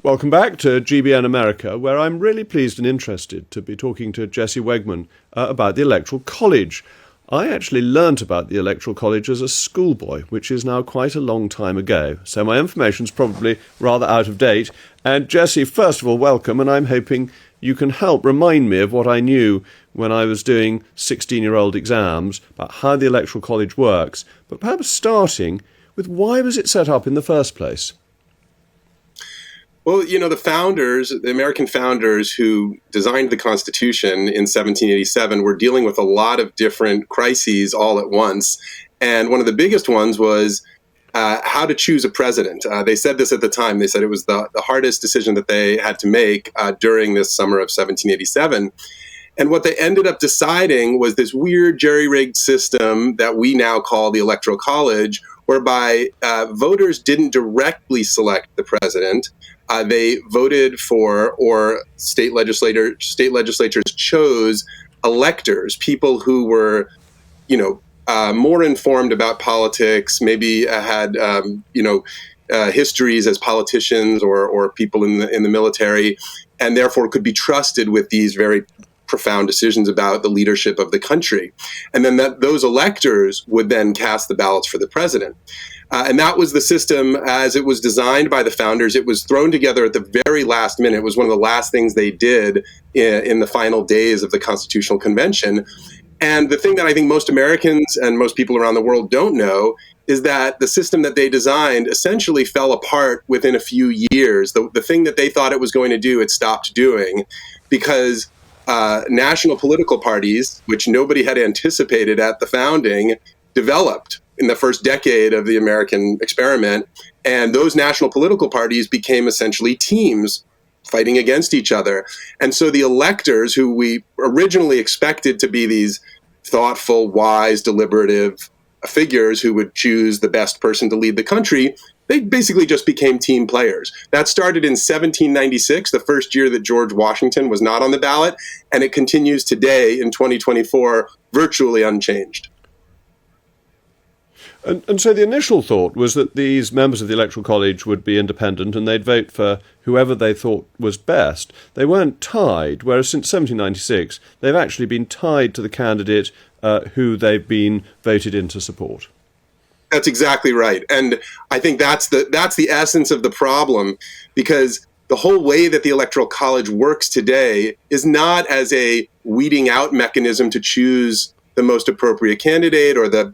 Welcome back to GBN America, where I'm really pleased and interested to be talking to Jesse Wegman about the Electoral College. I actually learnt about the Electoral College as a schoolboy, which is now quite a long time ago, so my information's probably rather out of date. And Jesse, first of all, welcome, and I'm hoping you can help remind me of what I knew when I was doing 16-year-old exams about how the Electoral College works, but perhaps starting with why was it set up in the first place? Well, the American founders who designed the Constitution in 1787 were dealing with a lot of different crises all at once. And one of the biggest ones was how to choose a president. They said this at the time. They said it was the hardest decision that they had to make during this summer of 1787. And what they ended up deciding was this weird jerry-rigged system that we now call the Electoral College, whereby voters didn't directly select the president. They voted for, or state legislatures chose electors, people who were, more informed about politics, maybe had, histories as politicians or people in the military, and therefore could be trusted with these very profound decisions about the leadership of the country. And then those electors would then cast the ballots for the president. And that was the system as it was designed by the founders. It was thrown together at the very last minute. It was one of the last things they did in the final days of the Constitutional Convention. And the thing that I think most Americans and most people around the world don't know is that the system that they designed essentially fell apart within a few years. The thing that they thought it was going to do, it stopped doing because national political parties, which nobody had anticipated at the founding, developed in the first decade of the American experiment. And those national political parties became essentially teams fighting against each other. And so the electors, who we originally expected to be these thoughtful, wise, deliberative figures who would choose the best person to lead the country, they basically just became team players. That started in 1796, the first year that George Washington was not on the ballot, and it continues today in 2024, virtually unchanged. And so the initial thought was that these members of the Electoral College would be independent and they'd vote for whoever they thought was best. They weren't tied, whereas since 1796, they've actually been tied to the candidate who they've been voted in to support. That's exactly right. And I think that's the essence of the problem, because the whole way that the Electoral College works today is not as a weeding out mechanism to choose the most appropriate candidate or the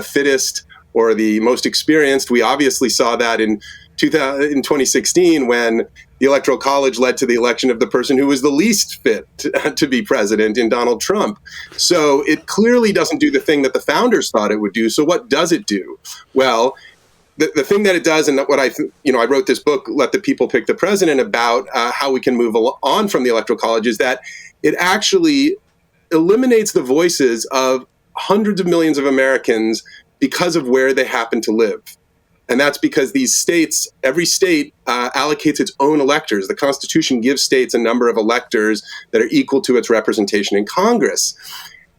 fittest or the most experienced. We obviously saw that in 2016 when the Electoral College led to the election of the person who was the least fit to be president in Donald Trump. So it clearly doesn't do the thing that the founders thought it would do. So what does it do? Well, the thing that it does, and what I wrote this book, Let the People Pick the President, about how we can move on from the Electoral College, is that it actually eliminates the voices of hundreds of millions of Americans because of where they happen to live. And that's because these states, every state allocates its own electors. The Constitution gives states a number of electors that are equal to its representation in Congress.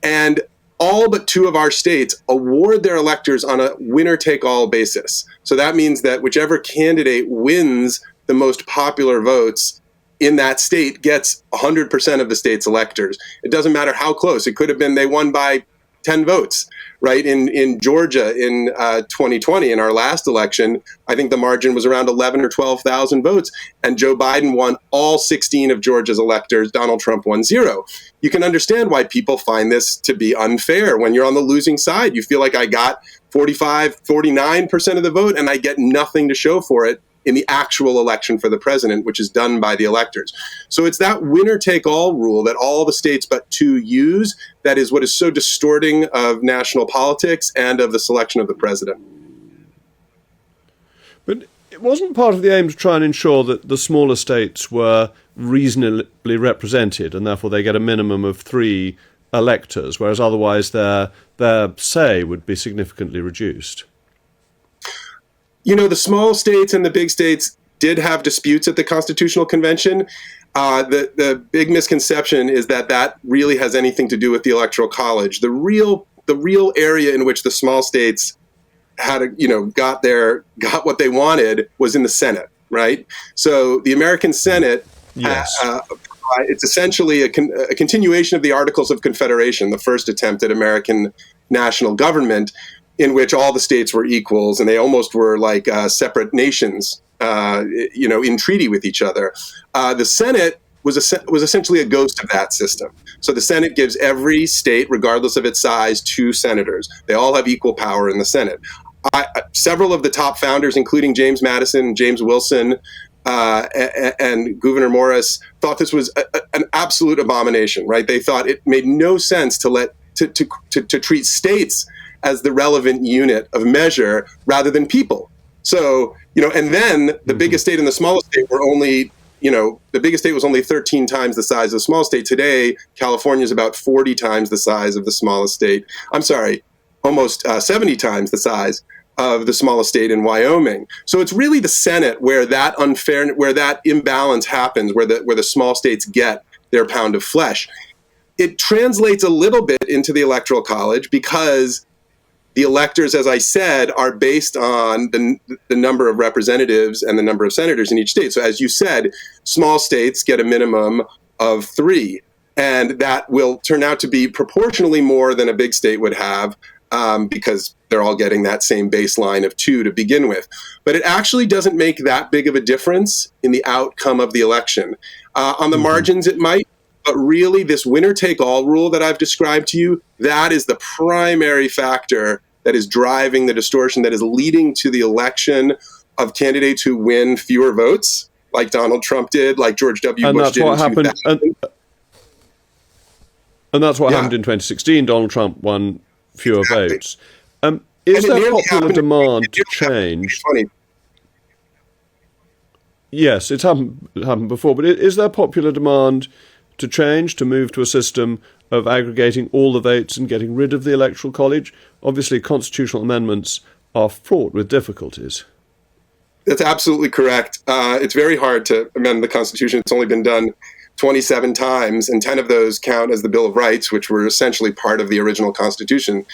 And all but 2 of our states award their electors on a winner-take-all basis. So that means that whichever candidate wins the most popular votes in that state gets 100% of the state's electors. It doesn't matter how close. It could have been they won by 10 votes, right? In Georgia in 2020, in our last election, I think the margin was around 11 or 12,000 votes, and Joe Biden won all 16 of Georgia's electors. Donald Trump won 0. You can understand why people find this to be unfair. When you're on the losing side, you feel like I got 45, 49% of the vote, and I get nothing to show for it in the actual election for the president, which is done by the electors. So it's that winner-take-all rule that all the states but 2 use that is what is so distorting of national politics and of the selection of the president. But it wasn't part of the aim to try and ensure that the smaller states were reasonably represented and therefore they get a minimum of 3 electors, whereas otherwise their say would be significantly reduced? The small states and the big states did have disputes at the Constitutional Convention. The big misconception is that really has anything to do with the Electoral College. The real area in which the small states got what they wanted was in the Senate. right? So the American Senate, Yes. it's essentially a continuation of the Articles of Confederation, the first attempt at American national government, in which all the states were equals and they almost were like separate nations, in treaty with each other. The Senate was essentially a ghost of that system. So the Senate gives every state, regardless of its size, 2 senators. They all have equal power in the Senate. Several of the top founders, including James Madison, James Wilson, and Gouverneur Morris, thought this was an absolute abomination. Right? They thought it made no sense to treat states as the relevant unit of measure rather than people. So, and then the biggest state and the smallest state were only, the biggest state was only 13 times the size of the small state. Today, California is about 40 times the size of the smallest state. I'm sorry, almost 70 times the size of the smallest state in Wyoming. So it's really the Senate where that imbalance happens, where the small states get their pound of flesh. It translates a little bit into the Electoral College because the electors, as I said, are based on the number of representatives and the number of senators in each state. So as you said, small states get a minimum of 3, and that will turn out to be proportionally more than a big state would have, because they're all getting that same baseline of 2 to begin with. But it actually doesn't make that big of a difference in the outcome of the election. On the margins, it might. But really, this winner-take-all rule that I've described to you, that is the primary factor that is driving the distortion, that is leading to the election of candidates who win fewer votes, like Donald Trump did, like George W. Bush did in 2000. And that's what happened in 2016. Donald Trump won fewer votes. Is there popular demand to change? Yes, it's happened before, but is there popular demand to change, to move to a system of aggregating all the votes and getting rid of the Electoral College? Obviously, constitutional amendments are fraught with difficulties. That's absolutely correct. It's very hard to amend the Constitution. It's only been done 27 times, and 10 of those count as the Bill of Rights, which were essentially part of the original Constitution.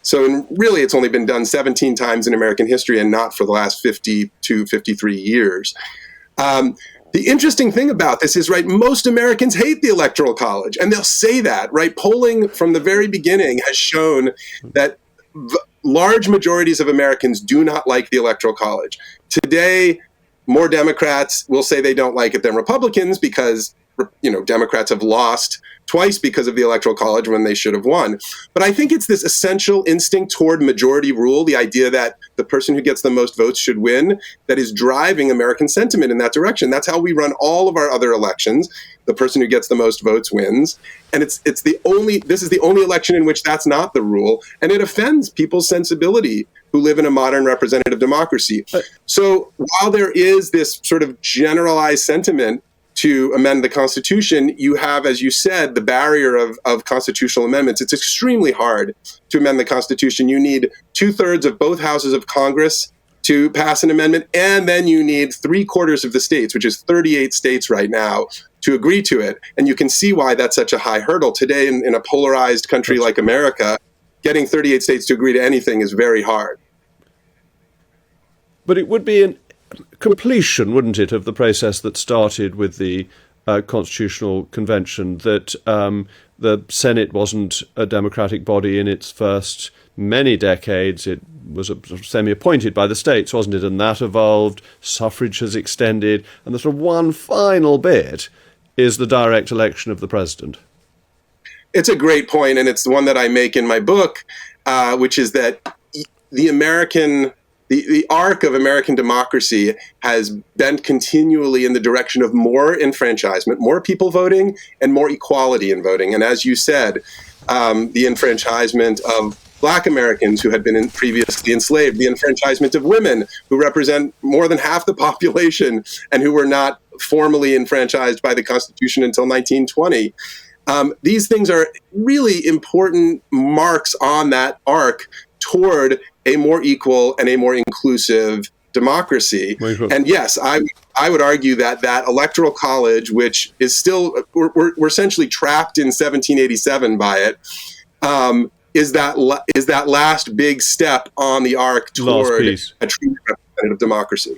So really, it's only been done 17 times in American history and not for the last 52, 53 years. The interesting thing about this is, right, most Americans hate the Electoral College, and they'll say that, right? Polling from the very beginning has shown that large majorities of Americans do not like the Electoral College. Today, more Democrats will say they don't like it than Republicans because, Democrats have lost twice because of the Electoral College when they should have won. But I think it's this essential instinct toward majority rule, the idea that the person who gets the most votes should win, that is driving American sentiment in that direction. That's how we run all of our other elections. The person who gets the most votes wins. And this is the only election in which that's not the rule. And it offends people's sensibility who live in a modern representative democracy. So while there is this sort of generalized sentiment to amend the Constitution, you have, as you said, the barrier of constitutional amendments. It's extremely hard to amend the Constitution. You need 2/3 of both houses of Congress to pass an amendment, and then you need 3/4 of the states, which is 38 states right now, to agree to it. And you can see why that's such a high hurdle. Today, in a polarized country like America, getting 38 states to agree to anything is very hard. But it would be an completion, wouldn't it, of the process that started with the Constitutional Convention, that the Senate wasn't a democratic body in its first many decades. It was semi-appointed by the states, wasn't it? And that evolved, suffrage has extended, and the sort of one final bit is the direct election of the president. It's a great point, and it's the one that I make in my book, which is that the arc of American democracy has bent continually in the direction of more enfranchisement, more people voting, and more equality in voting. And as you said, the enfranchisement of Black Americans who had been previously enslaved, the enfranchisement of women who represent more than half the population and who were not formally enfranchised by the Constitution until 1920. These things are really important marks on that arc toward a more equal and a more inclusive democracy. And yes, I would argue that Electoral College, which is still, we're essentially trapped in 1787 by it, is that last big step on the arc toward a true representative democracy.